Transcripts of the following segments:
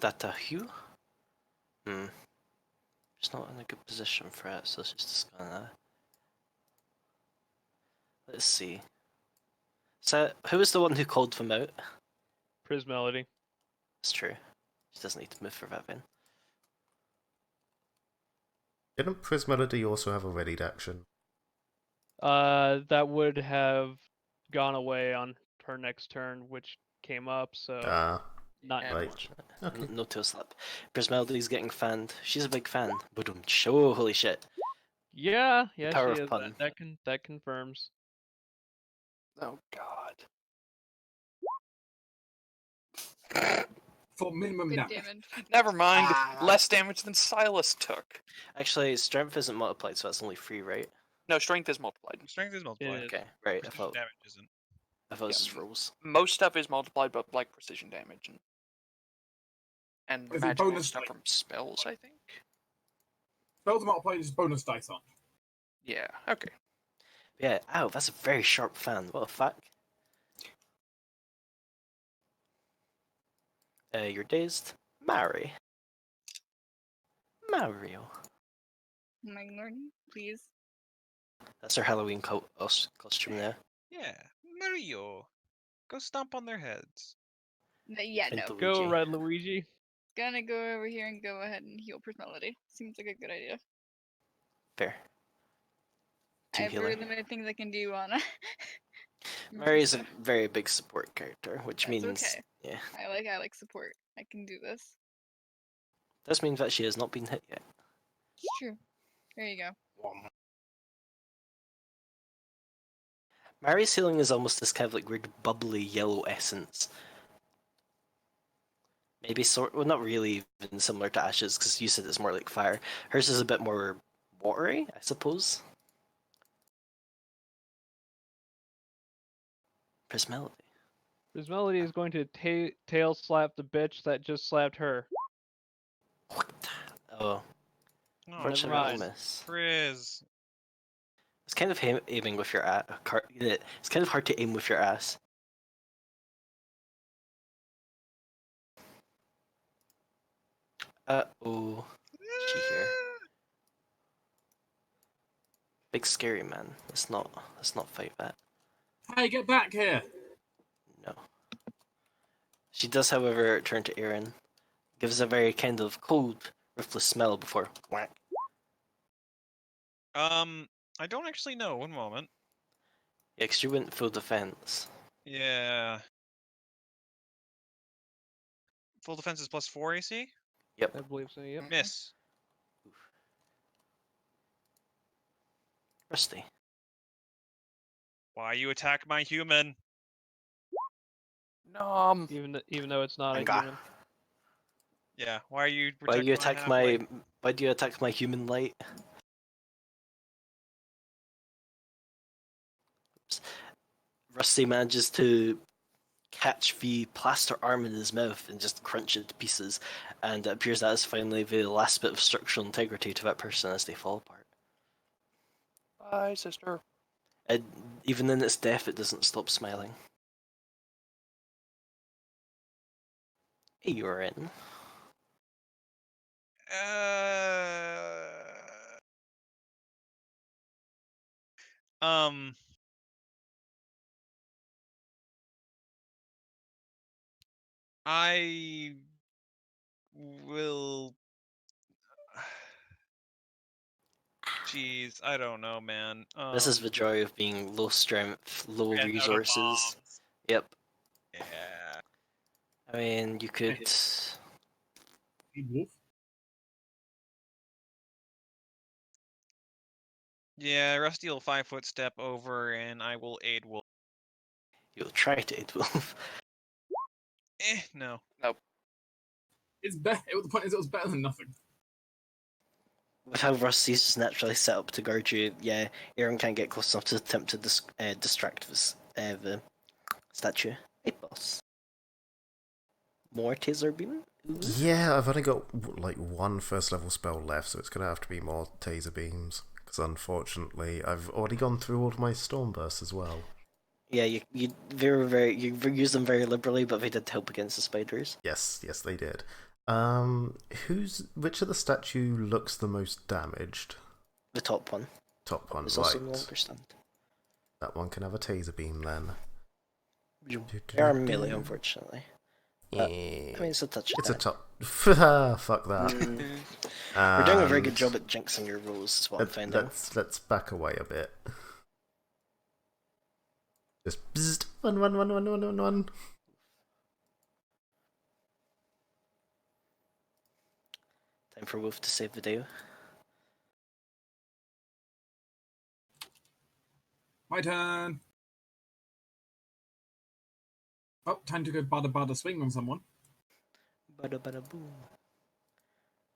statue. It's not in a good position for it, so it's just gonna... Let's see. So, who was the one who called them out? Prismelody. That's true. She doesn't need to move for that then. Didn't Prismelody also have a readied action? That would have gone away on her next turn, which came up, so not right. Okay. No tail slap. Prismelody's getting fanned. She's a big fan. Boom. Oh, holy shit. Yeah, Power she of is. pun. That confirms. Oh god. For minimum damage. Never mind. Less damage than Silas took. Actually, strength isn't multiplied, so that's only 3, right? No, strength is multiplied. Strength is multiplied. Okay, right. Precision damage isn't. I thought it was just rolls. Most stuff is multiplied, but like precision damage and Is it magical bonus stuff dice? from spells, I think. Spells multiplied is bonus dice on. Yeah. Okay. Yeah. Ow, that's a very sharp fan. What the fuck? You're dazed. Mario. My lord, please. That's her Halloween costume now. Yeah, Mario. Go stomp on their heads. Yeah, no. Luigi. Go, Red Luigi. Gonna go over here and go ahead and heal Prismelody. Seems like a good idea. Fair. I have very limited things I can do on Mary's a very big support character, which That's means okay. yeah. I like support. I can do this. This means that she has not been hit yet. It's true. There you go. Mary's healing is almost this kind of like weird bubbly yellow essence. Maybe well, not really even similar to Ash's, because you said it's more like fire. Hers is a bit more watery, I suppose. Prismelody. Prismelody is going to tail slap the bitch that just slapped her. Oh. Oh, Never mind. miss. Priz. It's kind of aiming with your ass. It's kind of hard to aim with your ass. Uh-oh. She here. Big scary man. Let's not fight that. Hey, get back here! No. She does, however, turn to Aaron. Gives a very kind of cold, ruthless smell before whack. I don't actually know. One moment. Yeah, because you went full defense. Yeah. Full defense is +4 AC? Yep. I believe so, yep. Miss. Rusty. Why you attack my human? No. Even though it's not a Anga. human. Yeah, why are you Why do you attack halfling? Why do you attack my human light? Oops. Rusty manages to catch the plaster arm in his mouth and just crunch it to pieces, and it appears that is finally the last bit of structural integrity to that person as they fall apart. Bye, sister. Even in its death, it doesn't stop smiling. Hey, you're in. I will. Jeez, I don't know, man. This is the joy of being low strength, low ran out of resources. bombs. Yep. Yeah. I mean, you could. Hey, wolf. Yeah, Rusty will 5-foot step over, and I will aid Wolf. You'll try to aid Wolf. No. It's better. The point is, it was better than nothing. With how Rusty's just naturally set up to guard you, yeah, Aaron can't get close enough to attempt to distract the statue. Hey, boss. More taser beam? Ooh. Yeah, I've only got like one first level spell left, so it's gonna have to be more taser beams. Because unfortunately, I've already gone through all of my storm bursts as well. Yeah, you use them very liberally, but they did help against the spiders. Yes, they did. Which of the statue looks the most damaged? The top one. Top one, It's right. also no longer stunned. That one can have a taser beam then. They are melee, unfortunately. Yeah. I mean, it's a touch It's a attack. top. Fuck that. We're doing a very good And job at jinxing your rolls, is what I'm finding. let's back away a bit. Just bzzzt. One. Time for Wolf to save the day. My turn. Oh, time to go bada swing on someone. Bada bada boom.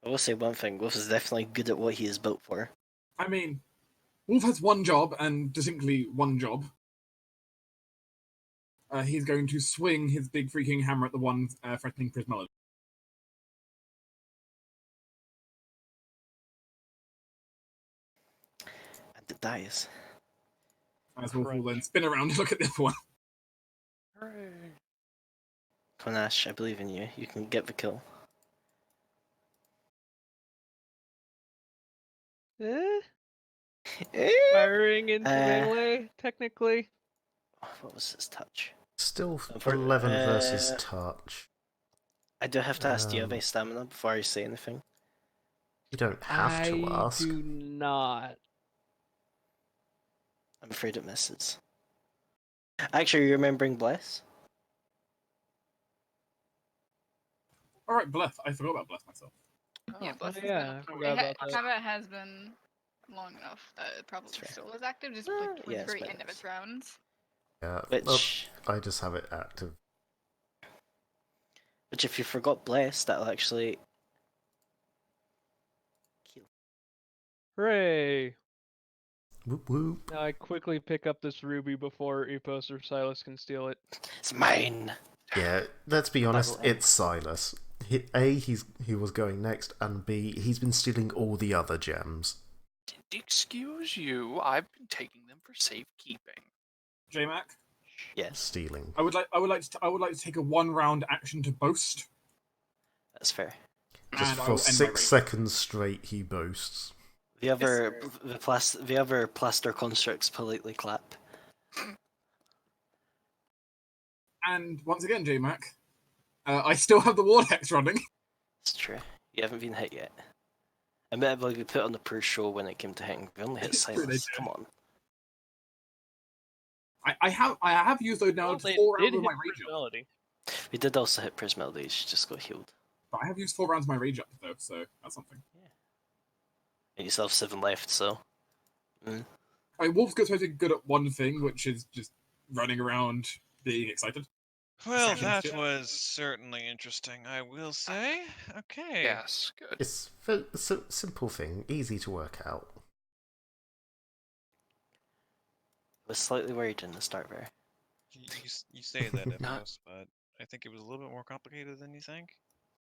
I will say one thing, Wolf is definitely good at what he is built for. I mean, Wolf has one job, and distinctly one job. He's going to swing his big freaking hammer at the one threatening Prismelody. And it dies. As Wolf will then spin around and look at the other one. Hooray. Come on, Ash, I believe in you. You can get the kill. Firing into melee, technically. What was his touch? Still For- 11 versus touch. I do have to ask, do you have any stamina before I say anything? You don't have to I ask. do not. I'm afraid it misses. Actually, are you remembering Bless? Alright, Bless. I forgot about Bless myself. Yeah, Oh, Bless has yeah, been I up for- forgot about that. Combat has been long enough that it probably That's fair. still is active, just Ah, like towards yeah, the it's very quite end of nice. its rounds. Yeah, Which, I just have it active. if you forgot Bless, that'll actually heal. Hooray! Whoop whoop. Now I quickly pick up this ruby before Epos or Silas can steal it. It's mine! Yeah, let's be honest, will end. it's Silas. He was going next, and B, he's been stealing all the other gems. Excuse you, I've been taking them for safekeeping. J-Mac, Yes, Stealing. I would like to take a 1 round action to boast. that's fair. Just and I for will end my 6 rage. seconds straight, he boasts. The other plaster constructs politely clap. And once again, J-Mac, I still have the Warhex running. It's true. You haven't been hit yet. Admittedly, we put on the pre-show when it came to hitting. We only hit It's true, they Silas. did. Come on. I have used those now Well, to they 4 did rounds of hit my rage up. Melody. We did also hit Prismelody. She just got healed. But I have used 4 rounds of my rage up though, so that's something. And you still have 7 left, so. I mean, Wolf's supposed to be good at one thing, which is just running around being excited. Well, Second that skill. was certainly interesting, I will say. Okay. Yes, good. It's a simple thing, easy to work out. I was slightly worried in the start there. You say that, Not- Epos, but I think it was a little bit more complicated than you think.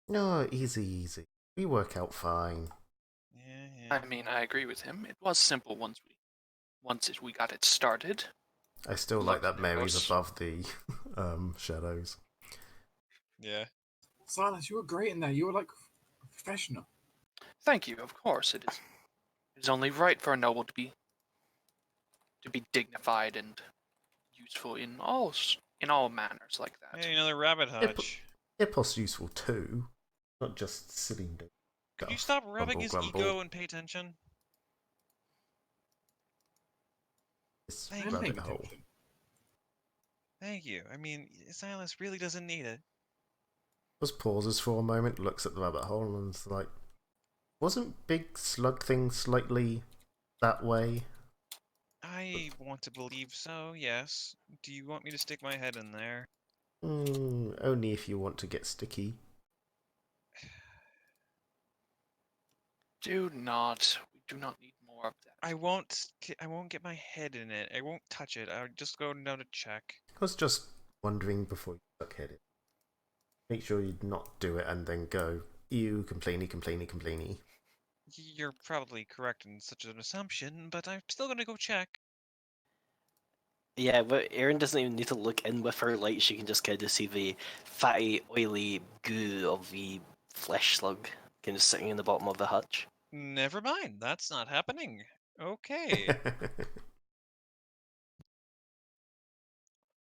No, easy. We work out fine. Yeah. I mean, I agree with him. It was simple once we got it started. I still like that Mary's Close. above the shadows. Yeah. Silas, you were great in there. You were like a professional. Thank you. Of course, it is. It is only right for a noble to be dignified and useful in all manners like that. Hey, another rabbit hutch. Epos useful too, not just sitting there. Could you stop rubbing his grumble. ego and pay attention? This Thank I'm you. paying rabbit hole. attention. Thank you. I mean, Silas really doesn't need it. Just pauses for a moment, looks at the rabbit hole, and is like, wasn't Big Slug thing slightly that way? I want to believe so, yes. Do you want me to stick my head in there? Only if you want to get sticky. Do not. We do not need more of that. I won't get my head in it. I won't touch it. I'll just go down to check. I was just wondering before you stuck head it. Make sure you not do it and then go, ew, complainy. You're probably correct in such an assumption, but I'm still gonna go check. Yeah, but Erin doesn't even need to look in with her light. She can just kind of see the fatty, oily goo of the flesh slug kind of sitting in the bottom of the hutch. Never mind, that's not happening. Okay,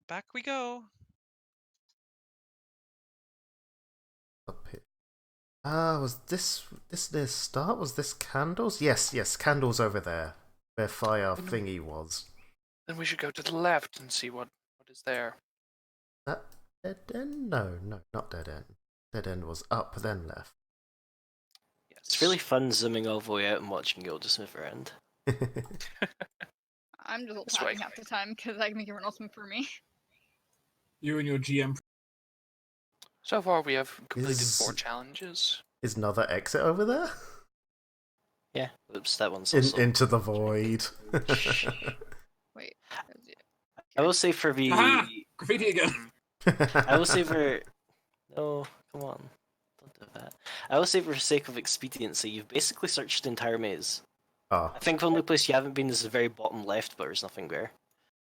back we go. Up here. Was this near start? Was this candles? Yes, candles over there. Where fire thingy was. Then we should go to the left and see what is there. That dead end? No, not dead end. Dead end was up, then left. Yes. It's really fun zooming all the way out and watching you all just move around. I'm just This laughing way. half the time because I can make everyone else move for me. You and your GM. So far, we have completed Is- 4 challenges. Is another exit over there? Yeah, oops, that one's also... Into the void. Wait. I will say for the... Aha! Graffiti again. I will say for... No, come on. Don't do that. I will say for the sake of expediency, you've basically searched the entire maze. Ah, I think the only place you haven't been is the very bottom left, but there's nothing there.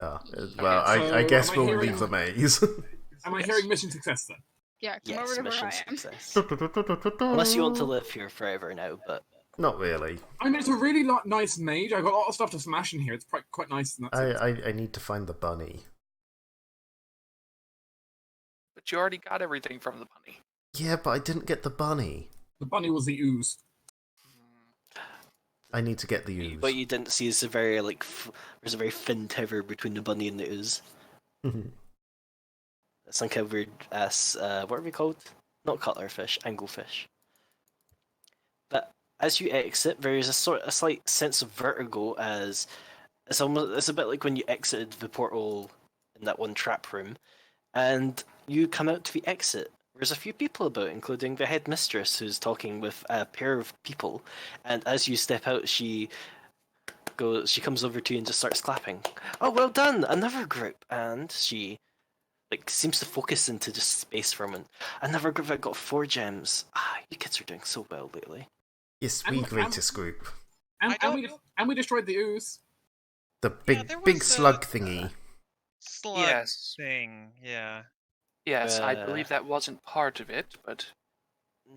well, Okay, I so guess am I we'll hearing- leave the maze. Am I Yes. hearing mission success then? Yeah, come Yes, over to where mission I am. success. Unless you want to live here forever now, but... Not really. I mean, it's a really nice mage. I've got a lot of stuff to smash in here. It's quite nice in that sense. I need to find the bunny. But you already got everything from the bunny. Yeah, but I didn't get the bunny. The bunny was the ooze. I need to get the ooze. What you didn't see is a very, like, there's a very thin tether between the bunny and the ooze. Some kind of weird ass, what are we called? Not cutlerfish, anglefish. But as you exit, there is a slight sense of vertigo as it's a bit like when you exited the portal in that one trap room, and you come out to the exit. There's a few people about, including the headmistress, who's talking with a pair of people, and as you step out, she comes over to you and just starts clapping. Oh, well done! Another group! And she seems to focus into just space for a moment. Another group that got 4 gems. Ah, you kids are doing so well lately. Yes, And- we greatest group. And, I don't and, we, know. and we destroyed the ooze. The big there big was slug a- thingy. Slug Yes. thing, yeah. Yes, I believe that wasn't part of it, but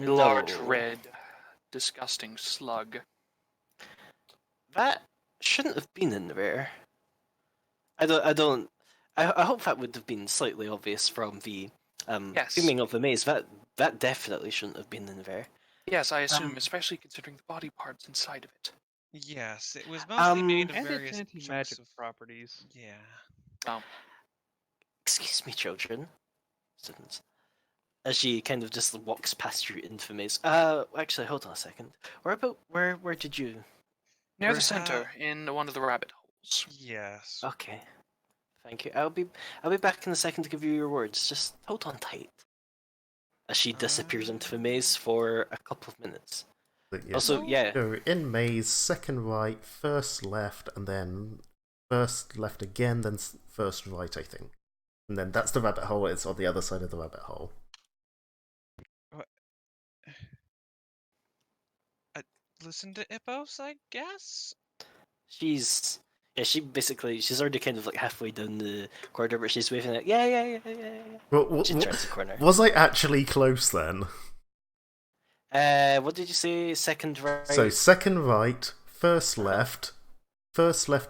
a No. large red, disgusting slug. That shouldn't have been in there. I hope that would have been slightly obvious from the Yes. theming of the maze. That definitely shouldn't have been in there. Yes, I assume, especially considering the body parts inside of it. Yes, it was mostly made of And its various anti-magic chunks of... properties. Yeah. Excuse me, children. Students. As she kind of just walks past you into the maze. Actually, hold on a second. Where did you... Near We're, the center, in one of the rabbit holes. Yes. Okay. Thank you. I'll be back in a second to give you your words. Just hold on tight. As she disappears into the maze for a couple of minutes. But yeah. Also, yeah. So in maze, second right, first left, and then first left again, then first right, I think. And then that's the rabbit hole. It's on the other side of the rabbit hole. Listen to Ippos, I guess? She's already kind of halfway down the corridor, but she's waving at yeah. Well, She turns the corner. was I actually close then? What did you say? Second right. So second right, first left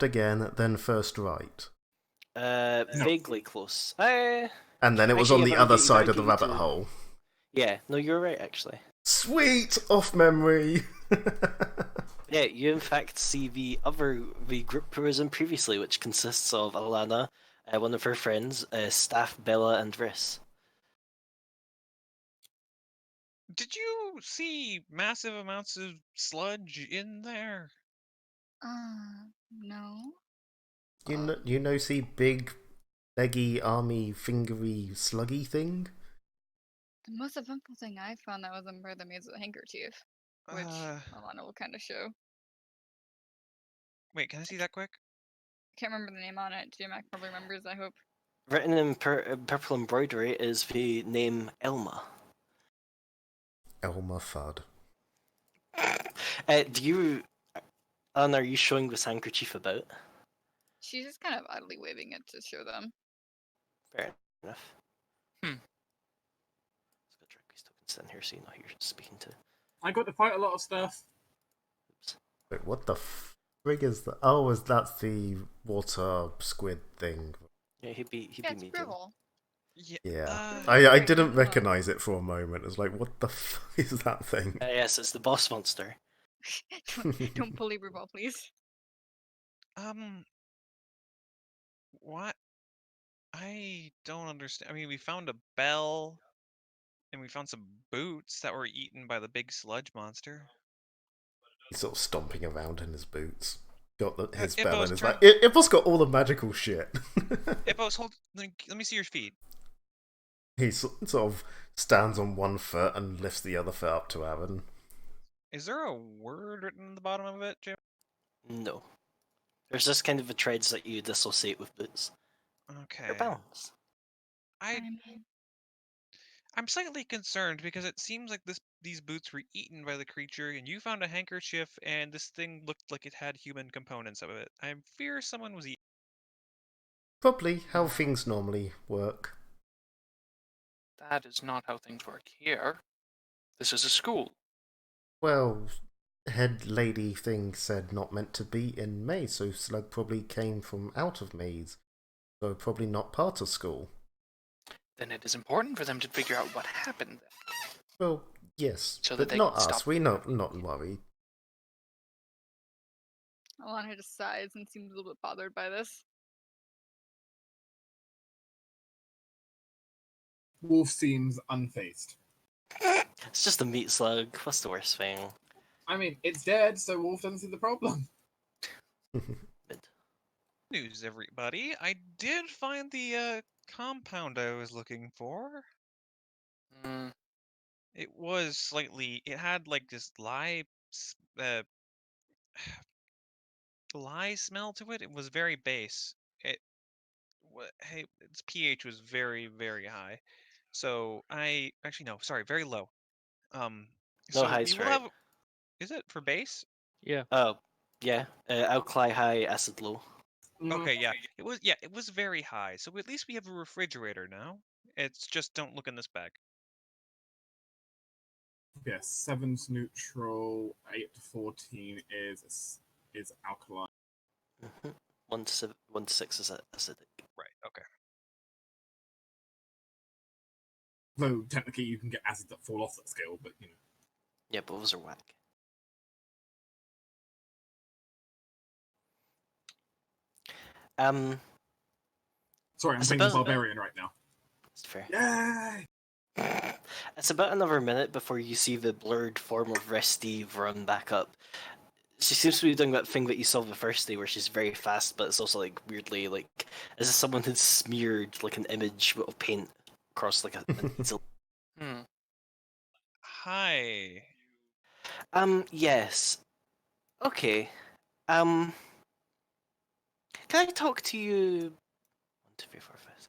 again, then first right. Vaguely close. And then it was Actually, on the if I'm other getting side back of the rabbit into- hole. Yeah, no, you're right actually. Sweet! Off memory! Yeah, you in fact see the group who was in previously, which consists of Alana, one of her friends, Staff, Bella, and Riss. Did you see massive amounts of sludge in there? No. You know, see big, leggy, army, fingery, sluggy thing? The most eventful thing I found that was in where the maze of the handkerchief, which Alana will kind of show. Wait, can I see that quick? Can't remember the name on it. GMAC probably remembers, I hope. Written in purple embroidery is the name Elma. Elmer Fudd. Alana, are you showing this handkerchief about? She's just kind of oddly waving it to show them. Fair enough. Hmm. Let's go track these tokens sitting here so you know who you're speaking to. I got to fight a lot of stuff. Oops. Wait, what the frig is that? Oh, that's the water squid thing. Yeah, he'd be Yeah, it's medium. Brivol. Yeah. Yeah. Uh, I Very didn't good. recognize it for a moment. I was like, what the f is that thing? Yes, it's the boss monster. Don't bully Brivol, please. What? I don't understand. I mean, we found a bell, and we found some boots that were eaten by the big sludge monster. He's sort of stomping around in his boots. Got his Ippos, bell and is turn- like, Ippos got all the magical shit. Ippos, hold. Let me see your feet. He sort of stands on one foot and lifts the other foot up to Aaron. Is there a word written in the bottom of it, Jim? No. There's this kind of a trades that you dissociate with boots. Okay. They're balanced. I mean, I'm slightly concerned because it seems like these boots were eaten by the creature, and you found a handkerchief, and this thing looked like it had human components of it. I fear someone was eating. Probably how things normally work. That is not how things work here. This is a school. Well, head lady thing said not meant to be in Maze, so Slug probably came from out of Maze. So probably not part of school. Then it is important for them to figure out what happened. Well, yes, So that but they not can us. stop We the not worried. Alana just sighs and seems a little bit bothered by this. Wolf seems unfazed. It's just a meat slug. What's the worst thing? I mean, it's dead, so Wolf doesn't see the problem. Mid. News, everybody. I did find the compound I was looking for. Hmm. It was slightly. It had like this lye smell to it. It was very base. Hey, its pH was very, very high. So I actually no, sorry, very low. Um, No so we highs, will right? have. Is it for base? Yeah. Oh, yeah. Alkali high, acid low. Okay, yeah. It was very high. So at least we have a refrigerator now. It's just don't look in this bag. Yes, 7's neutral, 8 to 14 is alkaline. 1 to 6 is acidic. Right. Okay. Though technically you can get acid that fall off that scale, but you know. Yeah, but those are whack. Sorry, I'm It's playing the about- barbarian right now. It's fair. Yay! It's about another minute before you see the blurred form of Restive run back up. She seems to be doing that thing that you saw the first day where she's very fast, but it's also like weirdly like as if someone had smeared like an image of paint across like a easel. Hmm. Hi. Yes. Okay. Can I talk to you 1, 2, 3, 4, 5, 6,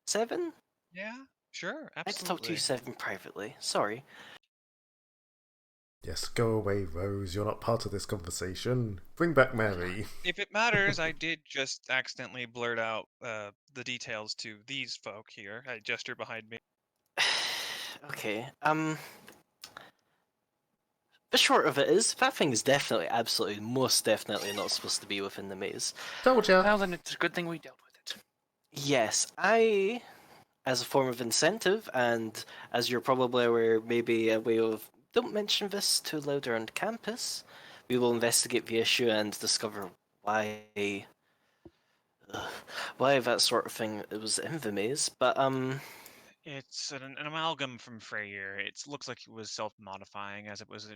7? Yeah. Sure. I'd like to talk to you Absolutely. 7 privately. Sorry. Yes, go away, Rose. You're not part of this conversation. Bring back Mary. If it matters, I did just accidentally blurt out the details to these folk here. I gesture behind me. Okay. The short of it is, that thing is definitely, absolutely, most definitely not supposed to be within the maze. Told ya. Well, then it's a good thing we dealt with it. Yes, I, as a form of incentive, and as you're probably aware, maybe a way of don't mention this too loud around campus, we will investigate the issue and discover why that sort of thing was in the maze. But It's an amalgam from Freyr. It looks like it was self-modifying as it was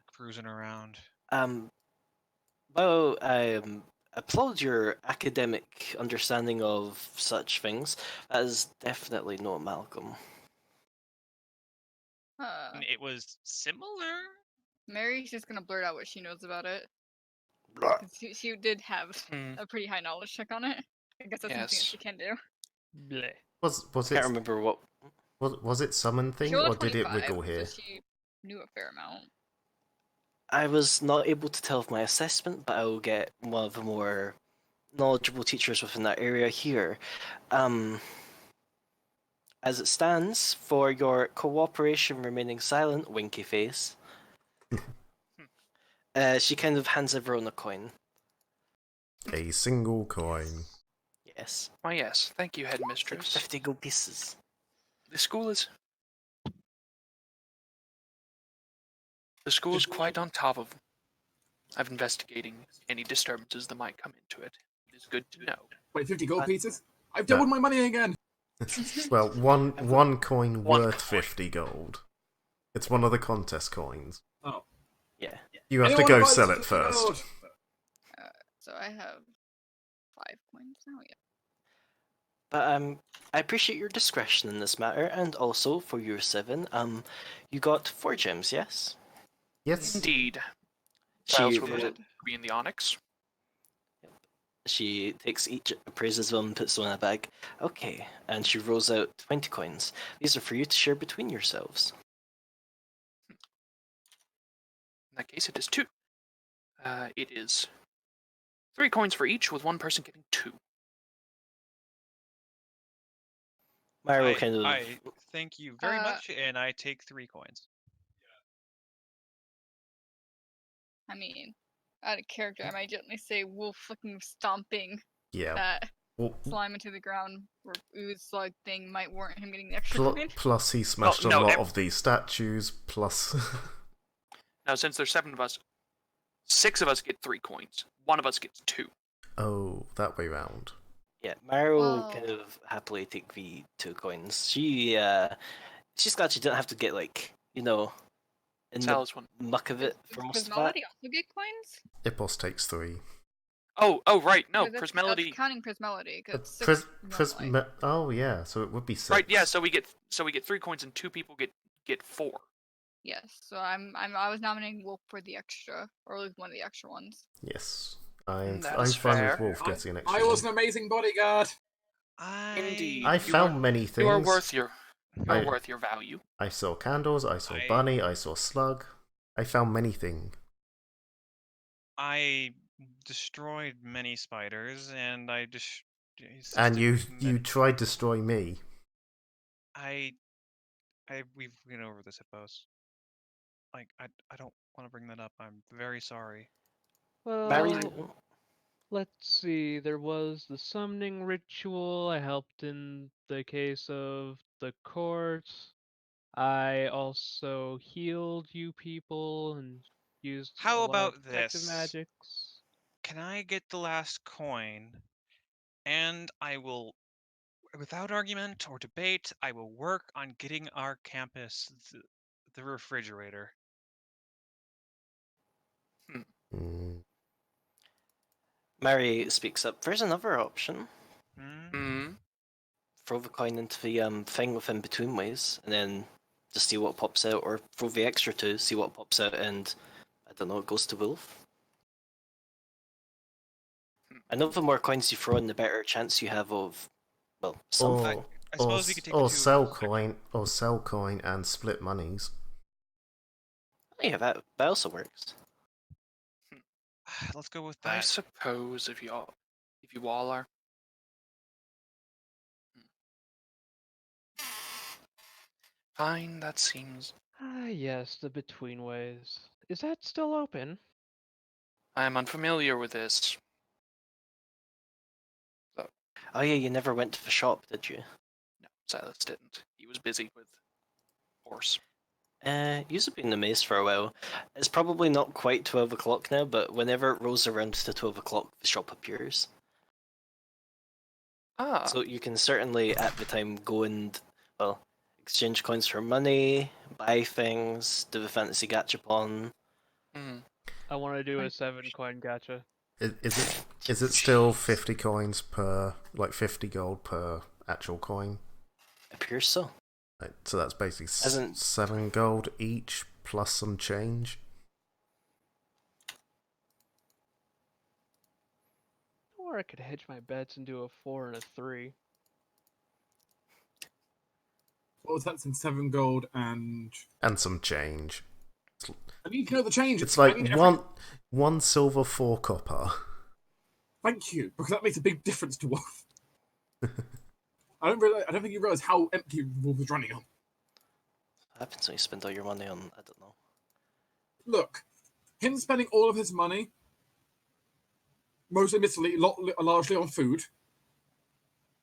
cruising around. Well, I applaud your academic understanding of such things. That is definitely no amalgam. It was similar. Mary's just gonna blurt out what she knows about it. Blah. 'Cause she did have Hmm. a pretty high knowledge check on it. I guess that's something that Yes. she can do. Bleh. Was Can't it remember what. was it summon She thing rolled or a did it 25, wiggle here? so she knew a fair amount. I was not able to tell of my assessment, but I will get one of the more knowledgeable teachers within that area here. As it stands, for your cooperation remaining silent, winky face, she kind of hands everyone a coin. A single coin. Yes. Why, yes. Thank you, headmistress. 50 gold pieces. The school is quite on top of investigating any disturbances that might come into it. It is good to know. Wait, 50 gold pieces? I've doubled my money again! Well, one coin One worth coin. 50 gold. It's one of the contest coins. Oh. Yeah. You have Anyone to go buy sell this it 50 first. gold? So I have 5 coins now. Yeah. But I appreciate your discretion in this matter, and also for your 7, you got 4 gems, yes? Yes. Indeed. She Tiles were to be in the onyx. She takes each, appraises them, puts them in a bag. Okay, and she rolls out 20 coins. These are for you to share between yourselves. In that case, it is 2. It is 3 coins for each, with one person getting 2. Myro kind of... I thank you very much, and I take 3 coins. I mean, out of character, I might gently say wolf fucking stomping Yeah. that Well, slime into the ground or ooze slug thing might warrant him getting the extra coin. plus he smashed a lot of these statues, plus... Now, since there's 7 of us, 6 of us get 3 coins. 1 of us gets 2. Oh, that way round. Yeah, Myro Whoa. kind of happily take the 2 coins. She's glad she didn't have to get, like, you know, in Sal's one. the muck of it for most of that. Prismality also get coins? Ipos takes 3. Oh, right. No, That's Prismality. counting Prismality. 'Cause Pris, 6 normally. oh yeah, so it would be 6. Right. Yeah. So we get 3 coins, and 2 people get 4. Yes, so I was nominating Wolf for the extra, or at least one of the extra ones. Yes. I'm That's fine fair. with Wolf getting an extra I was one. an amazing bodyguard! Indeed. I You found are- many things. You are worth your value. I saw candles, I saw bunny, I saw slug. I found many things. I destroyed many spiders, and I just... And you tried destroying me. We've been over this at Bose. Like, I don't want to bring that up. I'm very sorry. Well, let's see. There was the summoning ritual. I helped in the case of the court. I also healed you people and used How a lot about of protective this? magics. Can I get the last coin? And I will, without argument or debate, I will work on getting our campus the refrigerator. Mm. Mary speaks up. There's another option. Hmm. Throw the coin into the thing with in between ways, and then just see what pops out, or throw the extra 2, see what pops out, and I don't know, it goes to Wolf. I know the more coins you throw in, the better chance you have of, well, something. I suppose we could take or the 2 sell of those sell coin and split monies. Yeah, that also works. Let's go with I that. suppose if you all are. Fine, that seems. Ah, yes, the between ways. Is that still open? I am unfamiliar with this. Oh yeah, you never went to the shop, did you? No, Silas didn't. He was busy with horse. You've been in the maze for a while. It's probably not quite 12 o'clock now, but whenever it rolls around to 12 o'clock, the shop appears. Ah. So you can certainly, at the time, go and, well, exchange coins for money, buy things, do the fantasy gachapon. I want to do a 7-coin gacha. Is it still 50 coins per, like 50 gold per actual coin? Appears so. Right, so that's basically Hasn't- 7 gold each plus some change. Or I could hedge my bets and do a 4 and a 3. What was that? Some 7 gold and... And some change. I need to know the change. It's I like need one silver, 4 copper. Thank you, because that makes a big difference to what... I don't think you realize how empty Wolf is running on. What happens when you spend all your money on, I don't know. Look, him spending all of his money, mostly admittedly, largely on food,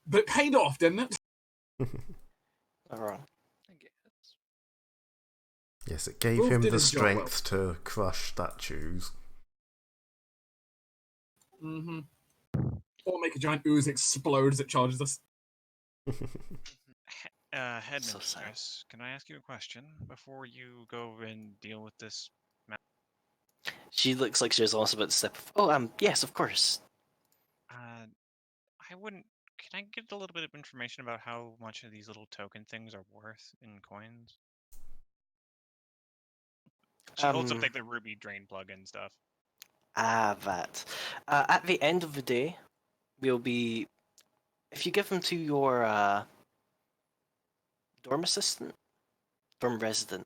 but it paid off, didn't it? Not wrong. I guess. Yes, it gave Wolf him did the his job well. strength to crush statues. Mm-hmm. Or make a giant ooze explode as it charges us. So sad. Headmistress, can I ask you a question before you go and deal with this? She looks like she's almost about to step. Yes, of course. I wouldn't. Can I get a little bit of information about how much of these little token things are worth in coins? She holds up like the ruby drain plug and stuff. That. At the end of the day, we'll be. If you give them to your dorm assistant, dorm resident,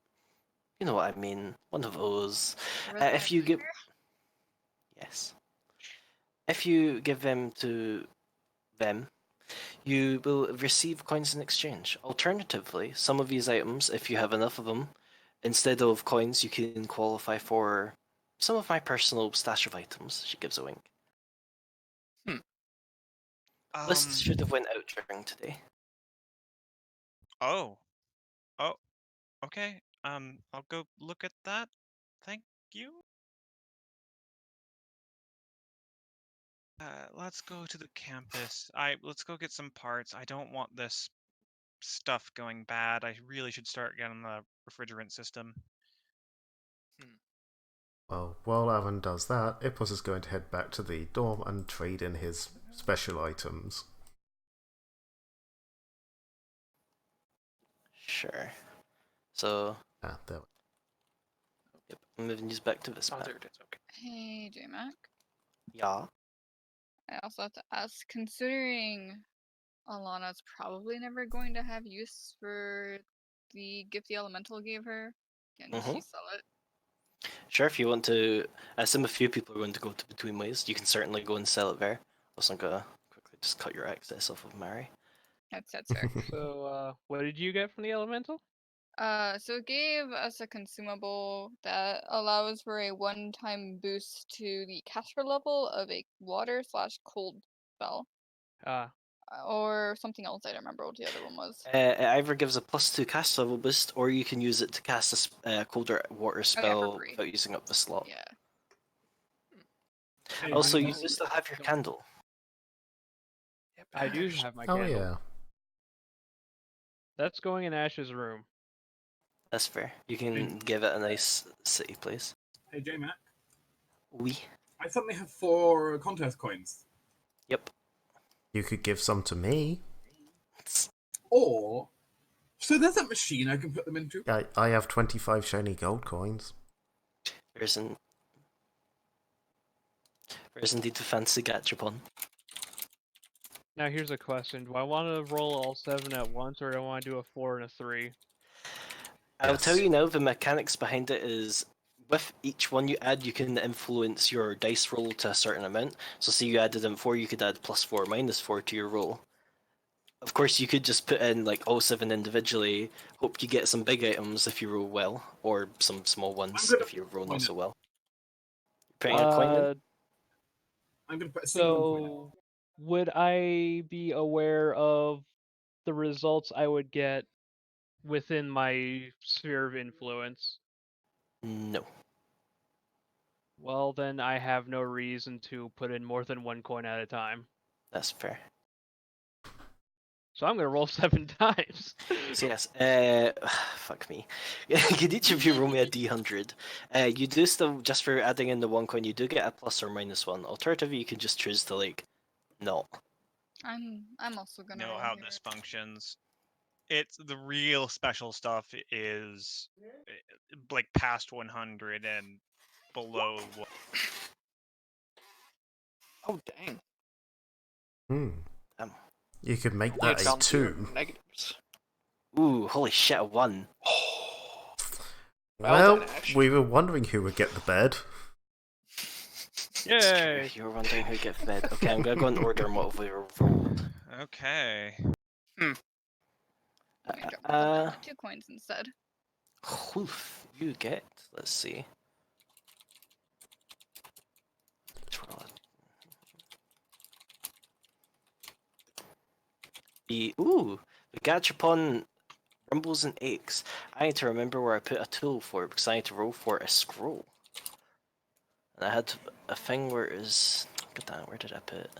you know what I mean. One of those. If you give. Yes. If you give them to them, you will receive coins in exchange. Alternatively, some of these items, if you have enough of them, instead of coins, you can qualify for some of my personal stash of items. She gives a wink. Lists should have went out during today. Oh, okay. I'll go look at that. Thank you. Let's go to the campus. Let's go get some parts. I don't want this stuff going bad. I really should start getting the refrigerant system. Well, while Aaron does that, Ipos is going to head back to the dorm and trade in his special items. Sure. So. There. Yep, I'm moving you back to this map. There it is. Okay. Hey, J-Mac. Yeah. I also have to ask, considering Alana's probably never going to have use for the gift the elemental gave her, can she sell it? Sure, if you want to. I assume a few people are going to go to Between Ways. You can certainly go and sell it there. Also, I'm gonna quickly just cut your access off of Mary. That's fair. So, what did you get from the elemental? So it gave us a consumable that allows for a one-time boost to the caster level of a water/cold spell. Or something else. I don't remember what the other one was. It either gives a +2 cast level boost, or you can use it to cast a colder water spell without using up the slot. Yeah. Also, you do still have your candle. Yep, I do have my candle. Oh yeah. That's going in Ash's room. That's fair. You can give it a nice city place. Hey, J-Mac. Oui. I suddenly have 4 contest coins. Yep. You could give some to me. Or... So there's that machine I can put them into. I have 25 shiny gold coins. There's indeed a fancy gachapon. Now here's a question. Do I want to roll all 7 at once, or do I want to do a 4 and a 3? I'll tell you now, the mechanics behind it is, with each one you add, you can influence your dice roll to a certain amount. So say you added in 4, you could add +4, -4 to your roll. Of course, you could just put in like all 7 individually, hope you get some big items if you roll well, or some small ones if you roll not so well. Putting a coin in? I'm going to put a single coin in. Would I be aware of the results I would get within my sphere of influence? No. Well, then I have no reason to put in more than 1 coin at a time. That's fair. So I'm going to roll 7 times. So yes, fuck me. Could each of you roll me a d100? You do still, just for adding in the 1 coin, you do get a +or -1. Alternatively, you can just choose to like, not. I'm also gonna know roll how here. this functions. It's the real special stuff is like past 100 and below. Oh dang! You could make that a 2. Negatives. Ooh, holy shit, a 1. Well, done, Ash. we were wondering who would get the bed. Yay! You were wondering who gets fed. Okay, I'm gonna go in order and what we rolled. Okay. Let me drop that down to 2 coins instead. Oof, you get, let's see. The Gachapon Rumbles and Aches. I need to remember where I put a tool for it because I need to roll for a scroll. And I had a thing where it was... God damn, where did I put it?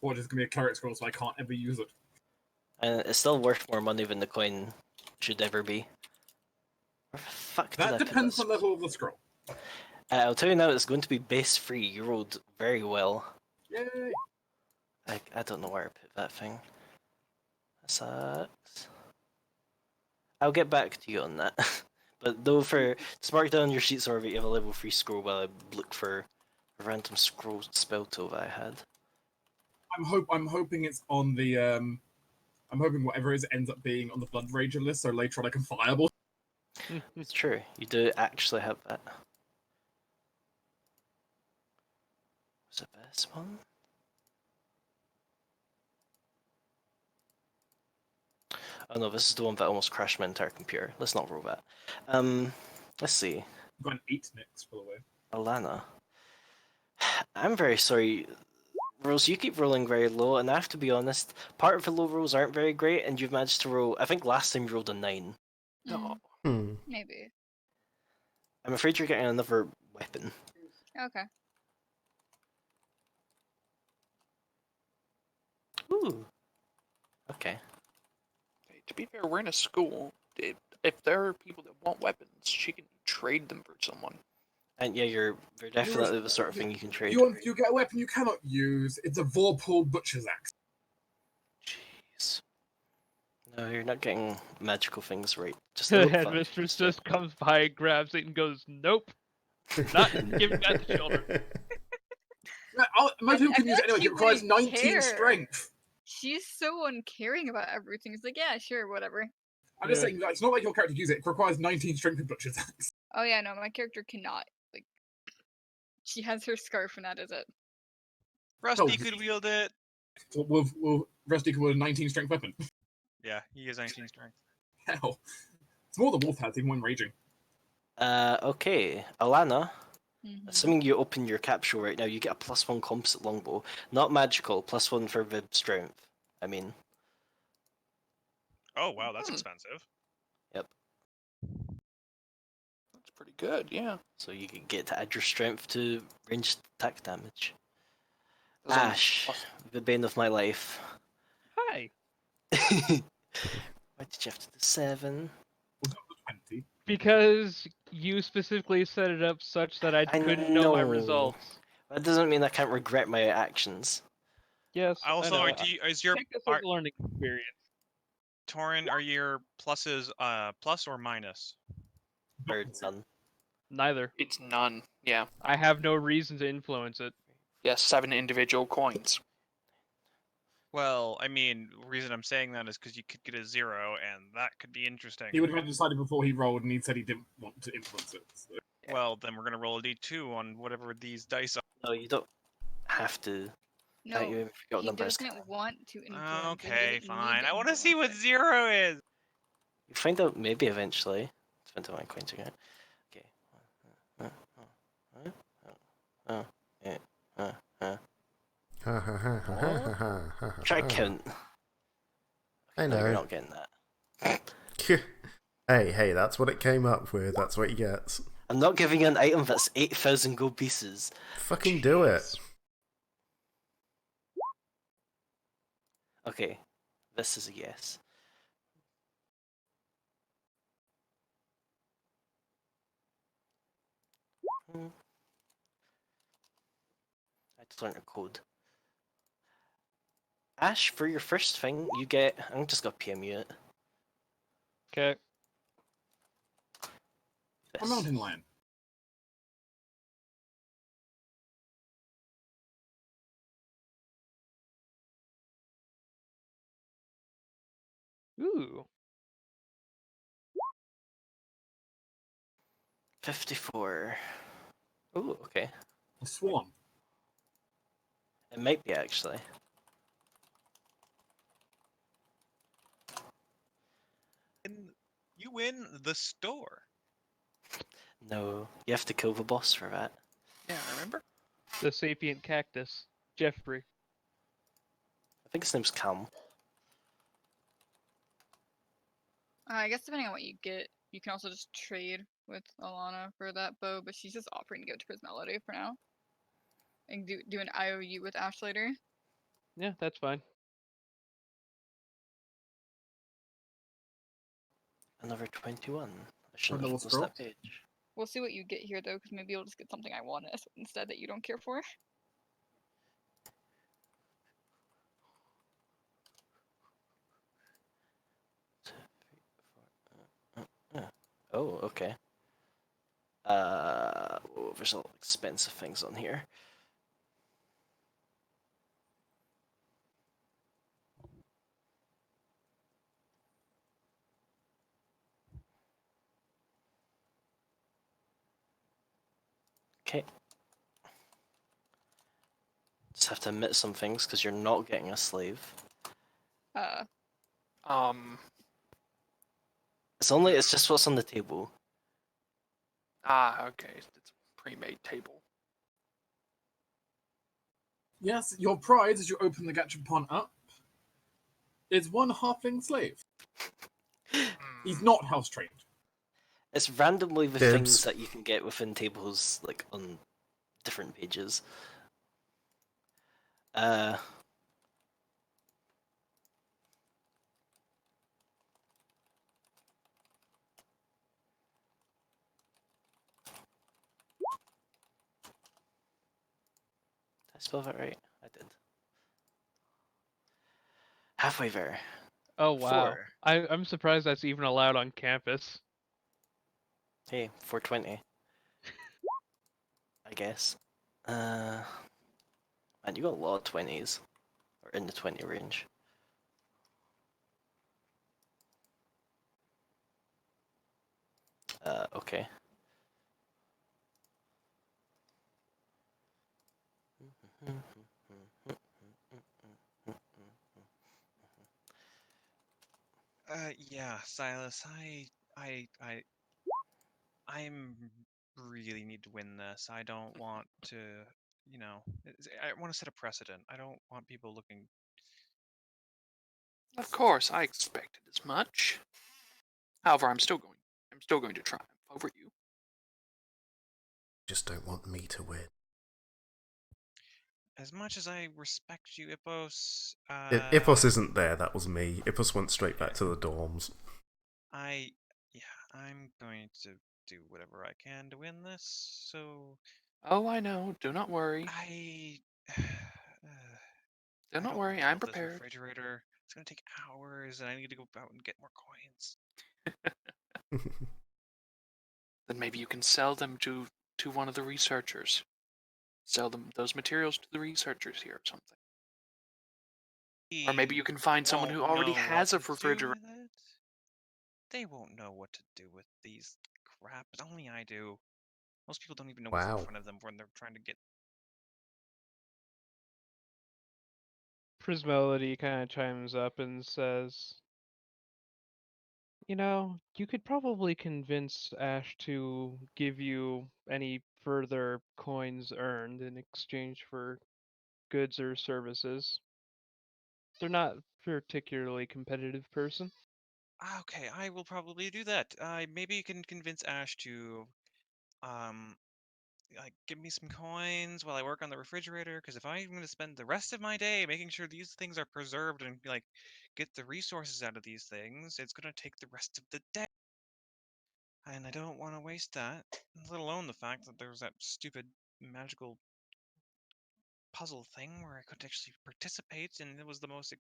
Or it's gonna be a cleric scroll, so I can't ever use it. And it's still worth more money than the coin should ever be. Where the fuck did I That put depends that on the level of the scroll. I'll tell you now, it's going to be base free. You rolled very well. Yay! I don't know where I put that thing. That sucks. I'll get back to you on that. But though, to mark down your sheets or you have a level 3 scroll while I look for a random scroll spell tool that I had. I'm hoping it's on the I'm hoping whatever it is ends up being on the Blood Rager list, so later on I can fireball. It's true. You do actually have that. Was it this one? Oh no, this is the one that almost crashed my entire computer. Let's not roll that. Let's see. I've got an 8 next, by the way. Alana. I'm very sorry. Rolls, you keep rolling very low, and I have to be honest, part of the low rolls aren't very great, and you've managed to roll... I think last time you rolled a 9. No. Hmm. Maybe. I'm afraid you're getting another weapon. Okay. Ooh. Okay. Hey, to be fair, we're in a school. If there are people that want weapons, she can trade them for someone. And yeah, you're definitely the sort of thing you can trade. You get a weapon you cannot use. It's a Vorpal Butcher's Axe. Jeez. No, you're not getting magical things right. Just a little fun. Headmistress just comes by, grabs it, and goes, "Nope, not giving that to children." Most people can use it anyway. She It requires wouldn't 19 care. strength. She's so uncaring about everything. It's like, yeah, sure, whatever. I'm just saying, like, it's not like your character can use it. It requires 19 strength with Butcher's Axe. Oh yeah, no, my character cannot. Like, she has her scarf, and that is it. Rusty could wield it. Will Rusty could wield a 19 strength weapon? Yeah, he has 19 strength. Hell. It's more than Wolf has, even when raging. Okay. Alana, Mhm. assuming you open your capsule right now, you get a +1 composite longbow. Not magical, +1 for the strength. I mean... Oh, wow, that's expensive. Yep. That's pretty good, yeah. So you can get to add your strength to ranged attack damage. There's only Ash, the bane of my life. Hi. Why did you have to do 7? Was that the 20? Because you specifically set it up such that I couldn't know my results. That doesn't mean I can't regret my actions. Yes. Also, I know. is your Take this as a learning experience. Torin, are your pluses plus or minus? Or none. Neither. It's none, yeah. I have no reason to influence it. Yes, 7 individual coins. Well, I mean, the reason I'm saying that is because you could get a 0, and that could be interesting. He would have decided before he rolled, and he said he didn't want to influence it. So. Well, then we're gonna roll a d2 on whatever these dice are. No, you don't have to. No, Can't you even forget what he numbers? doesn't want to influence. it, he Okay, doesn't need fine. I want to see what influence it. 0 is. You find out maybe eventually. Depends on my coins again. Okay. Ha ha ha ha ha ha ha. Try count. I No, you're know. not getting that. Hey, that's what it came up with. That's what he gets. I'm not giving you an item that's 8,000 gold pieces. Fucking do it. Okay, this is a yes. I just learned a code. Ash, for your first thing, you get... I'm just gonna PMU it. Okay. A mountain lion. Ooh. 54. Ooh, okay. A swan. It might be, actually. You win the store. No, you have to kill the boss for that. Yeah, remember? The sapient cactus, Jeffrey. I think his name's Calm. I guess depending on what you get, you can also just trade with Alana for that bow, but she's just offering to give it to Prismality for now. And do an IOU with Ash later. Yeah, that's fine. Another 21. I shouldn't Another have closed that scroll? page. We'll see what you get here though, because maybe you'll just get something I want instead that you don't care for. Oh, okay. Oh, there's a lot of expensive things on here. Okay. Just have to admit some things because you're not getting a slave. It's just what's on the table. Okay. It's a pre-made table. Yes, your prize as you open the gachapon up is one halfling slave. He's not house trained. It's randomly the Dibs. things that you can get within tables, like on different pages. Did I spell that right? I did. Halfway there. Oh wow. 4. I'm surprised that's even allowed on campus. Hey, 420. I guess. Man, you got a lot of 20s. Or in the 20 range. Okay. Yeah, Silas, I'm really need to win this. I don't want to, I want to set a precedent. I don't want people looking. Of course, I expected as much. However, I'm still going to triumph over you. Just don't want me to win. As much as I respect you, Ippos, Ippos isn't there, that was me. Ippos went straight back to the dorms. I'm going to do whatever I can to win this, so... Oh, I know. Do not worry. Do not worry, I'm This prepared. refrigerator. It's going to take hours, and I need to go out and get more coins. Then maybe you can sell them to one of the researchers. Sell them those materials to the researchers here or something. Or maybe you can find someone who already has a refrigerator. They won't know what to do with these crap, but only I do. Most people don't even know what's in front of them when they're trying to get... Prismality kind of chimes up and says, you could probably convince Ash to give you any further coins earned in exchange for goods or services. They're not a particularly competitive person. Okay, I will probably do that. Maybe you can convince Ash to, give me some coins while I work on the refrigerator, because if I'm going to spend the rest of my day making sure these things are preserved and, get the resources out of these things, it's going to take the rest of the day. And I don't want to waste that, let alone the fact that there's that stupid magical puzzle thing where I could actually participate, and it was the most,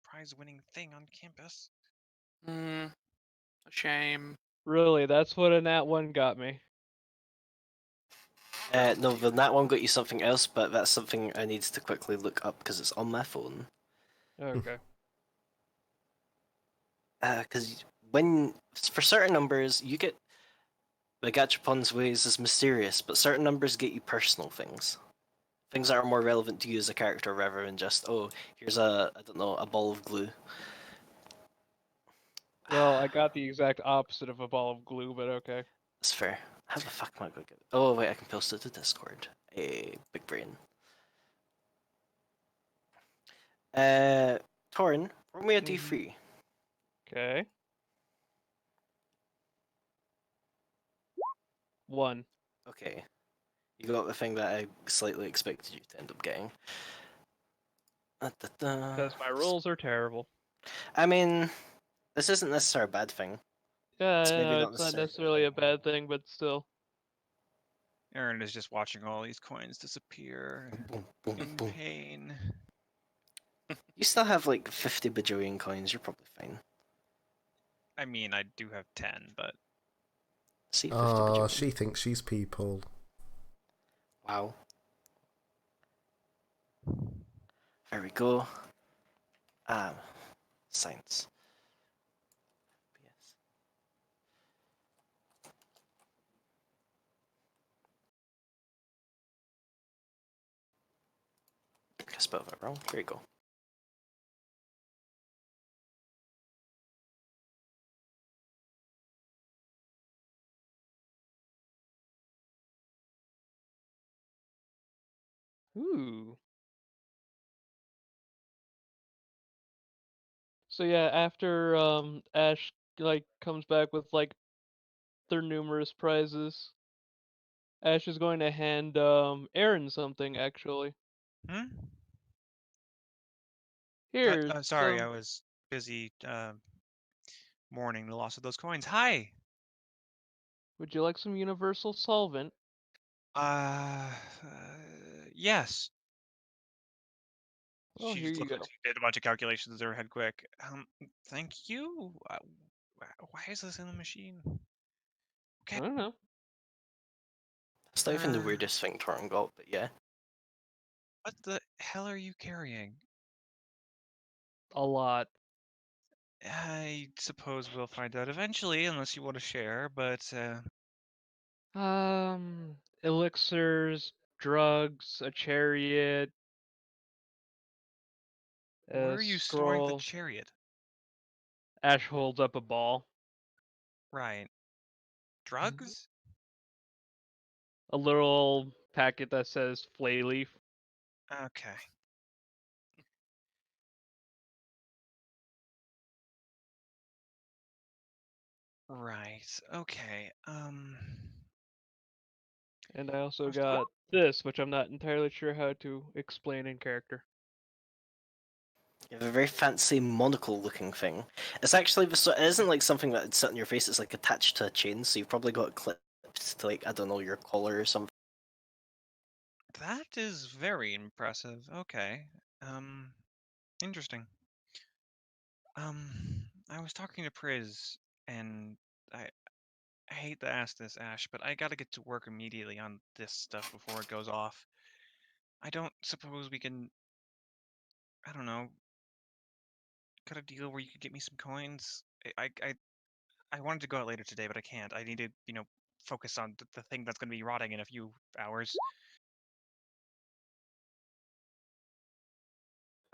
prize-winning thing on campus. A shame. Really, that's what a nat 1 got me. No, that one got you something else, but that's something I need to quickly look up because it's on my phone. Okay. Because for certain numbers, you get the Gachapon's ways is mysterious, but certain numbers get you personal things. Things that are more relevant to you as a character rather than just, oh, here's a ball of glue. Well, I got the exact opposite of a ball of glue, but okay. That's fair. How the fuck am I going to get it? Oh, wait, I can post it to Discord. A big brain. Torin, roll me a d3. Okay. 1. Okay. You got the thing that I slightly expected you to end up getting. Because my rolls are terrible. I mean, this isn't necessarily a bad thing. Yeah, It's maybe not it's not necessarily necessarily a bad thing, but still. Aaron is just watching all these coins disappear Boom, boom, in boom. pain. You still have like 50 bajillion coins, you're probably fine. I mean, I do have 10, but See, 50 Oh, bajillion. she thinks she's people. Wow. There we go. Science. Yes. I spelled that wrong. Here you go. Ooh. So yeah, after Ash comes back with their numerous prizes, Ash is going to hand Aaron something actually. hmm? Here, Sorry, I was busy mourning the loss of those coins. Hi. would you like some universal solvent? Yes. Well, She here you looked like go. she did a bunch of calculations in her head quick. Thank you. Why is this in the machine? I don't know. That's not even the weirdest thing Torin got, but yeah. What the hell are you carrying? A lot. I suppose we'll find out eventually, unless you want to share, but Elixirs, drugs, a chariot, where a are you storing the scroll. chariot? Ash holds up a ball. Right. Drugs? A little packet that says flay leaf. Okay. Right. Okay. And I also was got this, which I'm not entirely sure how to explain in character. You have a very fancy monocle-looking thing. It's actually it isn't like something that'd sit on your face. It's like attached to a chain, so you've probably got it clipped to like I don't know your collar or something. That is very impressive. Okay. Interesting. I was talking to Priz, and I hate to ask this, Ash, but I gotta get to work immediately on this stuff before it goes off. I don't suppose we can, I don't know, cut a deal where you could get me some coins? I wanted to go out later today, but I can't. I need to, focus on the thing that's gonna be rotting in a few hours.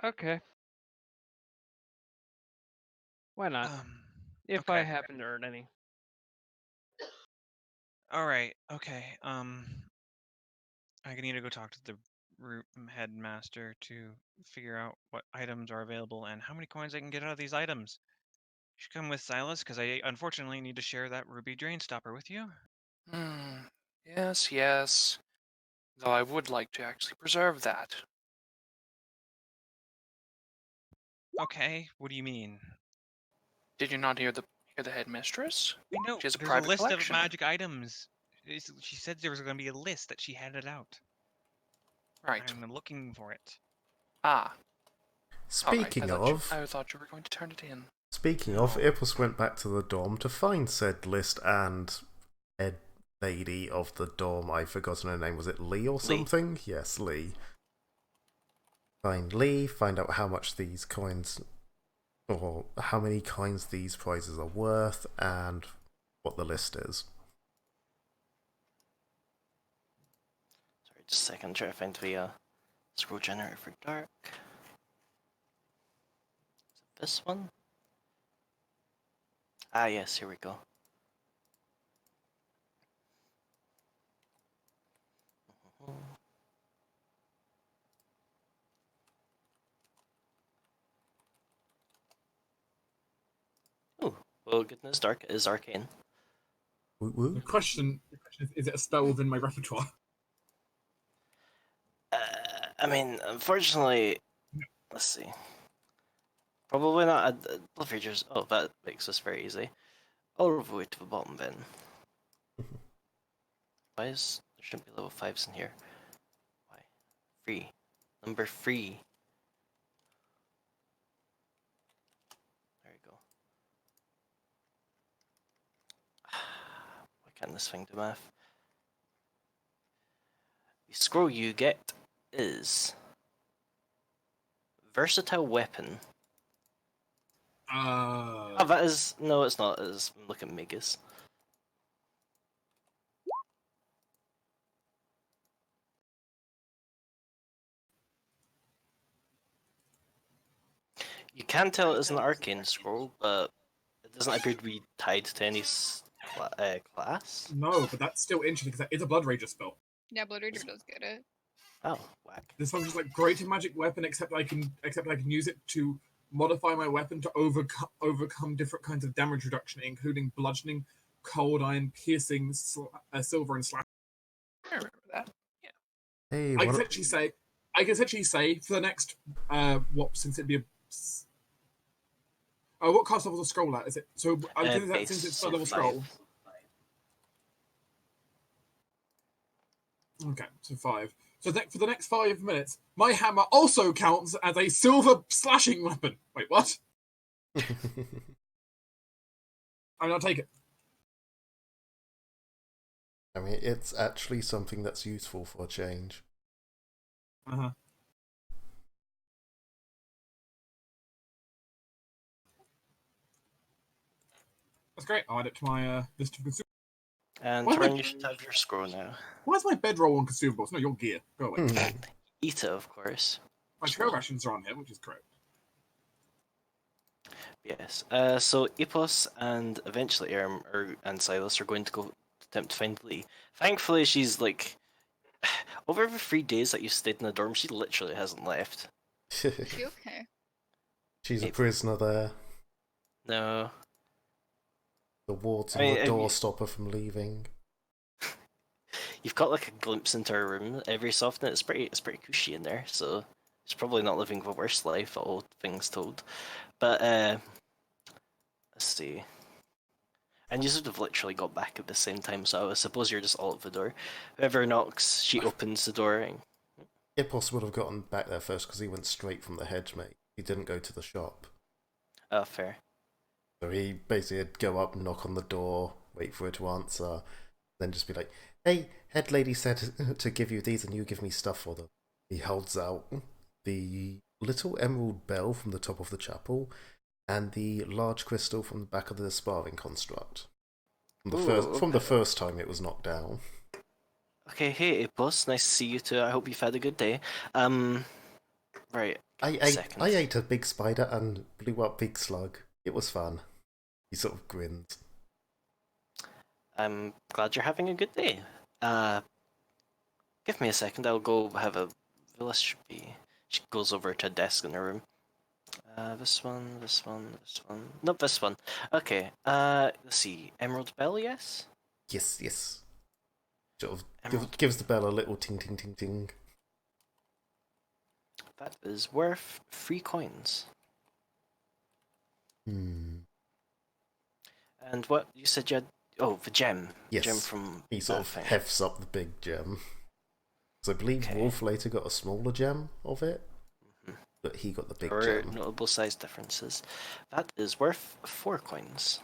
Okay. Why not? If I Okay. happen to earn any. All right. Okay. I need to go talk to the headmaster to figure out what items are available and how many coins I can get out of these items. You should come with Silas, because I unfortunately need to share that ruby drain stopper with you. Yes, yes. Though I would like to actually preserve that. Okay, what do you mean? Did you not hear the headmistress? I know, She has a there's a private list of collection. magic items. She said there was going to be a list that she handed out. Right. I'm looking for it. Ah. Speaking of, I thought you were going to turn it in. speaking of, Ippos went back to the dorm to find said list and head lady of the dorm. I've forgotten her name. Was it Lee or something? Yes, Lee. Find Lee. Find out how much these coins, or how many coins these prizes are worth, and what the list is. Sorry, just a second. Try to find the scroll generator for dark. Is it this one? Ah, yes, here we go. Oh, well, goodness, dark is arcane. Woo woo. The question is it a spell within my repertoire? I mean, unfortunately, let's see. Probably not. Blood features. Oh, that makes this very easy. I'll remove it to the bottom then. Why is there shouldn't be level 5s in here? Why? 3. Number 3. There you go. Why can't this thing do math? The scroll you get is versatile weapon. Oh, that is no, it's not. It's look at Megas. You can tell it is an arcane scroll, but it doesn't appear to be tied to any class. No, but that's still interesting because that is a Blood Rager spell. Yeah, Blood Rager does get it. Oh, whack. This functions like greater magic weapon, except I can use it to modify my weapon to overcome different kinds of damage reduction, including bludgeoning, cold iron, piercing, silver, and slash. I remember that. Hey, I what? can essentially say for the next since it'd be a what cast level is the scroll at? Is it so? Since it's third level scroll. Okay, so 5. So for the next 5 minutes, my hammer also counts as a silver slashing weapon. Wait, what? I'm not take it. I mean, it's actually something that's useful for a change. Uh-huh. That's great. I'll add it to my list of consumables. And Turin, you should have your scroll now. Why is my bedroll on consumables? No, your gear. Go away. Eat it, of course. My trail rations are on here, which is correct. Yes. So Epos and eventually Erm and Silas are going to go attempt to find Lee. Thankfully, she's like over the 3 days that you stayed in the dorm, she literally hasn't left. Is she okay? She's a prisoner there. No. The wards on the door stop her from leaving. You've got like a glimpse into her room every so often. It's pretty cushy in there, so she's probably not living the worst life, all things told. But let's see. And you sort of literally got back at the same time, so I suppose you're just all at the door. Whoever knocks, she opens the door. And... Ipos would have gotten back there first because he went straight from the hedge, mate. He didn't go to the shop. Oh, fair. So he basically would go up, knock on the door, wait for her to answer, then just be like, "Hey, head lady said to give you these and you give me stuff for them." He holds out the little emerald bell from the top of the chapel and the large crystal from the back of the sparring construct. From the first time it was knocked down. Okay, hey Epos, nice to see you too. I hope you've had a good day. Right. I ate a big spider and blew up big slug. It was fun. He sort of grins. I'm glad you're having a good day. Give me a second, I'll go have a... This should be... She goes over to a desk in her room. This one. Nope, this one. Okay, let's see. Emerald Bell, yes? Yes. Sort of gives the bell a little ting ting ting ting. That is worth 3 coins. And what you said you had? Oh, the gem. Yes. Gem from he sort of hefts up the big gem. So I believe Wolf later got a smaller gem of it, but he got the big gem. Notable size differences. That is worth 4 coins.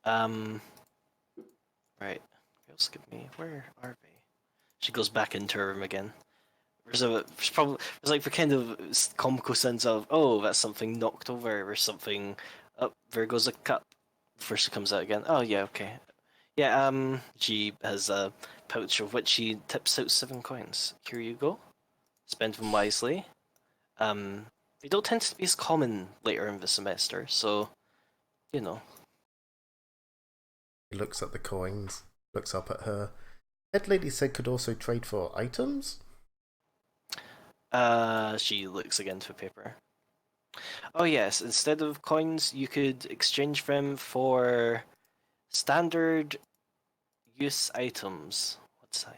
Right. Girls, give me. Where are they? She goes back into her room again. There's like the kind of comical sense of, oh, that's something knocked over or something. Oh, there goes a cup. Before she comes out again. Oh yeah, okay. Yeah, she has a pouch of which she tips out 7 coins. Here you go. Spend them wisely. They don't tend to be as common later in the semester, so you know. He looks at the coins, looks up at her. Head lady said could also trade for items? She looks again to paper. Oh yes, instead of coins, you could exchange them for standard use items. What's that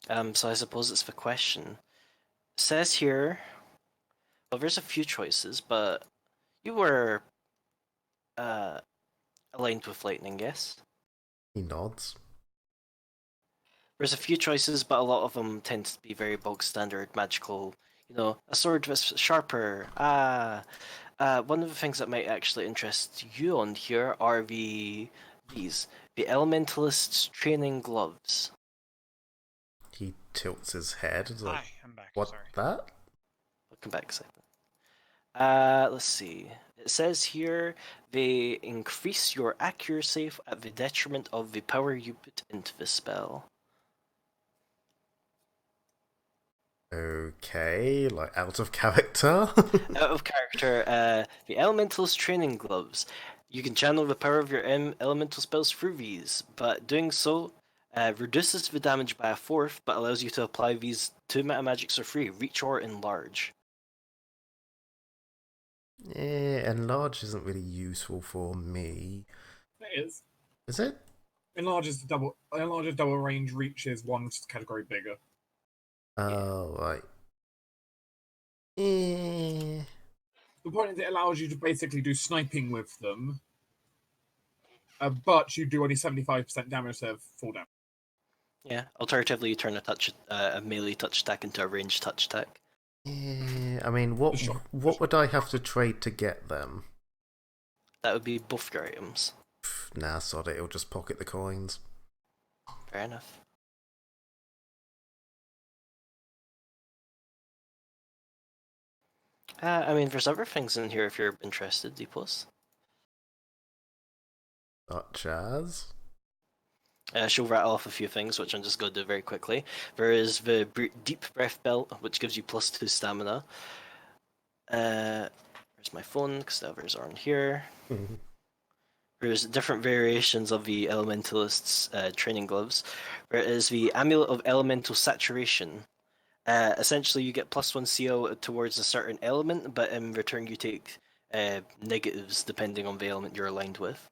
mean? So I suppose it's the question. It says here, well, there's a few choices, but you were aligned with lightning, yes? He nods. There's a few choices, but a lot of them tend to be very bog standard magical. You know, a sword that's sharper. One of the things that might actually interest you on here are the Elementalist's training gloves. He tilts his head. Like, Hi, I'm back. what? Sorry. That? Welcome back, Simon. Let's see. It says here they increase your accuracy at the detriment of the power you put into the spell. Okay, like out of character? Out of character, the Elemental's training gloves. You can channel the power of your elemental spells through these, but doing so reduces the damage by a fourth, but allows you to apply these 2 meta magics for free, reach or enlarge. Yeah, enlarge isn't really useful for me. It is. Is it? Enlarge is double range, reach is one category bigger. Oh, right. Eh. The point is it allows you to basically do sniping with them, but you do only 75% damage instead of full damage. Yeah. Alternatively, you turn a melee touch attack into a ranged touch attack. Yeah, I mean, what would I have to trade to get them? That would be both your items. Nah, sod it, it'll just pocket the coins. Fair enough. I mean, there's other things in here if you're interested, Deepos. Such as? She'll rattle off a few things, which I'm just going to do very quickly. There is the Deep Breath Belt, which gives you +2 stamina. Where's my phone? Because the others aren't here. There's different variations of the Elementalist's training gloves. There is the Amulet of Elemental Saturation. Essentially, you get +1 CO towards a certain element, but in return you take negatives depending on the element you're aligned with.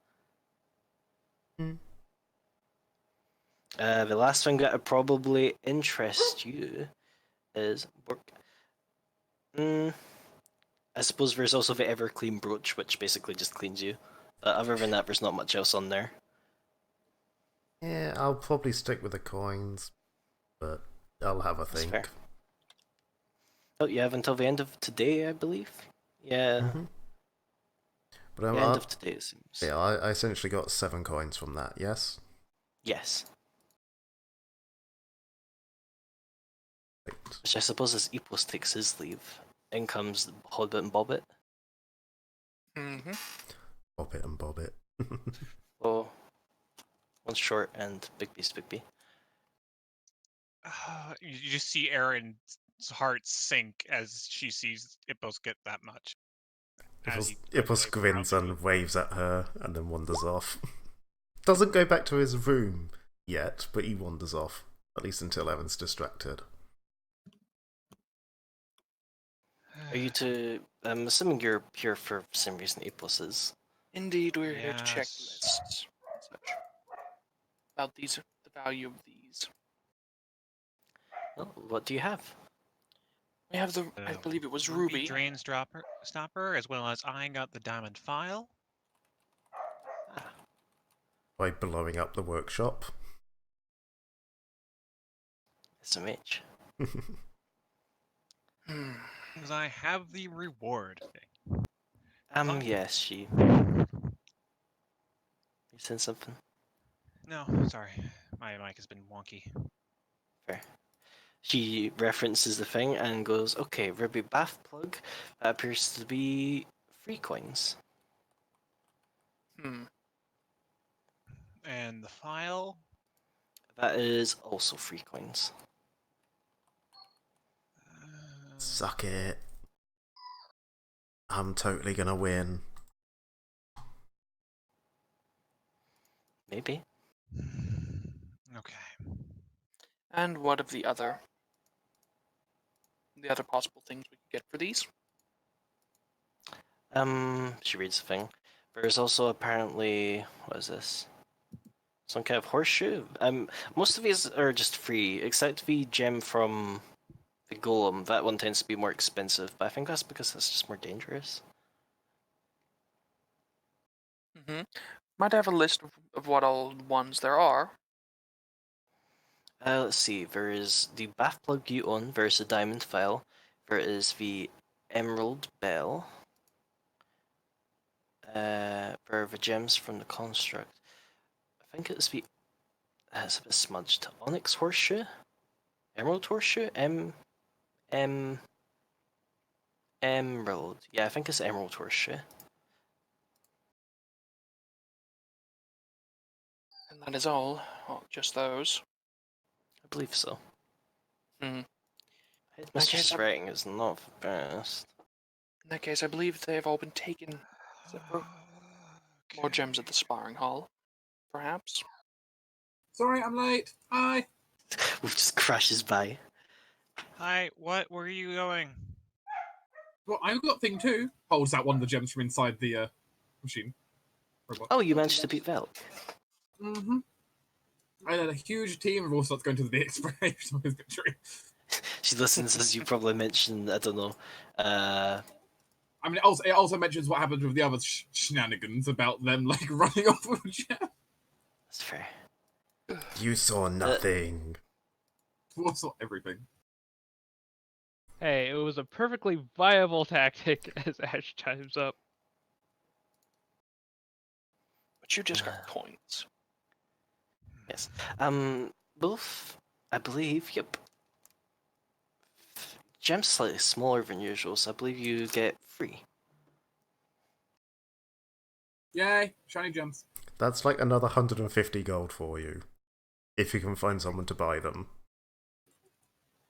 The last thing that would probably interest you is I suppose there's also the Ever Clean brooch, which basically just cleans you. But other than that, there's not much else on there. Yeah, I'll probably stick with the coins, but I'll have a think. Fair. Oh, you have until the end of today, I believe. Yeah. But the end of today, it seems. Yeah, I essentially got 7 coins from that. Yes. Yes. Which I suppose as Epos takes his leave, in comes Hobbit and Bobbit. Bobbit and Bobbit. Oh, one's short and Big B's Big B. You just see Erin's heart sink as she sees Ippos get that much. Ipos grins and waves at her and then wanders off. Doesn't go back to his room yet, but he wanders off. At least until Evan's distracted. Are you two... I'm assuming you're here for some reason, Epos is. Indeed, we're here to check lists and such. About these, the value of these. Well, what do you have? We have the, I believe it was Ruby. Drain Stopper, as well as I got the Diamond File. By blowing up the workshop. SMH. Because I have the reward thing. Yes, she... You said something? No, sorry. My mic has been wonky. Fair. She references the thing and goes, okay, Ruby Bath Plug appears to be 3 coins. And the file? That is also 3 coins. Suck it. I'm totally gonna win. Maybe. Okay. And what of the other possible things we could get for these? She reads the thing. There's also apparently, what is this? Some kind of horseshoe. Most of these are just free, except the gem from the golem. That one tends to be more expensive, but I think that's because that's just more dangerous. Mm-hmm. Might have a list of what all ones there are. Let's see. There is the bath plug you own. There is the diamond file. There is the emerald bell. There are the gems from the construct. I think it's the. It's a bit smudged. Onyx horseshoe, emerald horseshoe, emerald. Yeah, I think it's emerald horseshoe. And that is all. Oh, just those. I believe so. Hmm. Headmistress's writing is not the best. In that case, I believe they have all been taken, except for more gems at the sparring hall, perhaps. Sorry, I'm late. Hi. Wolf just crashes by. Hi, what? Where are you going? Well, I've got thing too. Holds out one of the gems from inside the machine. Robot. Oh, you managed to beat Velk. Mm-hmm. I had a huge team of all sorts going to the exploration of his victory. She listens as you probably mentioned, I don't know. I mean, it also mentions what happened with the other shenanigans about them like running off with a gem. That's fair. You saw nothing. What's not everything? Hey, it was a perfectly viable tactic as Ash chimes up. But you just got points. Yes. Both, I believe, yep. Gem's slightly smaller than usual, so I believe you get free. Yay, shiny gems. That's like another 150 gold for you. If you can find someone to buy them.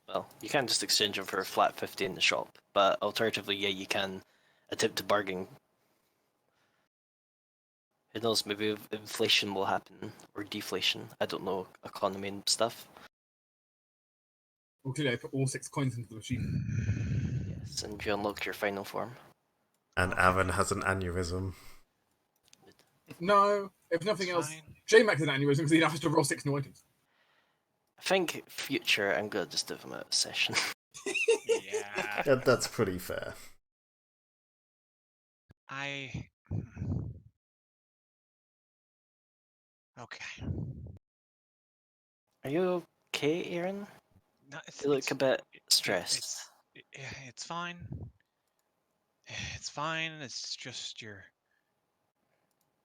Well, you can't just exchange them for a flat 50 in the shop, but alternatively, yeah, you can attempt to bargain. Who knows, maybe inflation will happen, or deflation. I don't know, economy and stuff. Well, clearly I put all 6 coins into the machine. Yes, and you unlocked your final form. And Aaron has an aneurysm. No, if nothing else, J-Max has an aneurysm because he now has to roll 6 new items. I think future, I'm gonna just do them out of session. Yeah. That's pretty fair. Okay. Are you okay, Aaron? No, You look a bit stressed. It's fine. It's fine. It's just your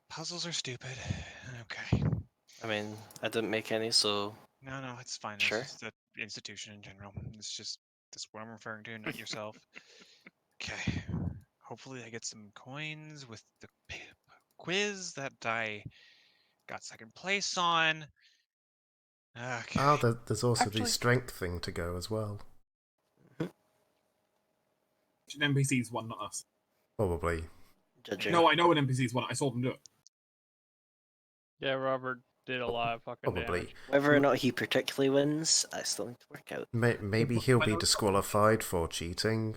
puzzles are stupid. Okay. I mean, I didn't make any, so... No, it's fine. Sure. It's just the institution in general. That's what I'm referring to, not yourself. Okay. Hopefully I get some coins with the quiz that I got second place on. Okay. Oh, there's also the strength thing to go as well. An NPC's one, not us. Probably. Judging. No, I know an NPC's one. I saw them do it. Yeah, Robert did a lot of fucking damage. Whether or not he particularly wins, I still need to work out. Maybe he'll be disqualified for cheating.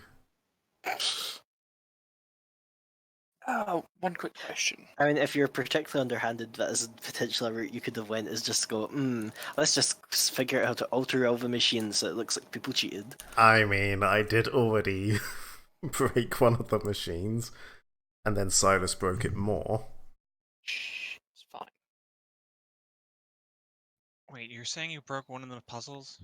One quick question. I mean, if you're particularly underhanded, that is potentially a route you could have went, is just go, let's just figure out how to alter all the machines so it looks like people cheated. I mean, I did already break one of the machines, and then Silas broke it more. It's fine. Wait, you're saying you broke one of the puzzles?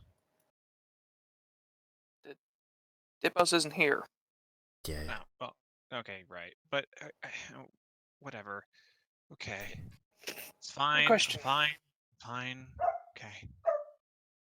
Dipos isn't here. Yeah. No. Well, okay, right. But whatever. Okay. It's fine. question. Fine. Okay.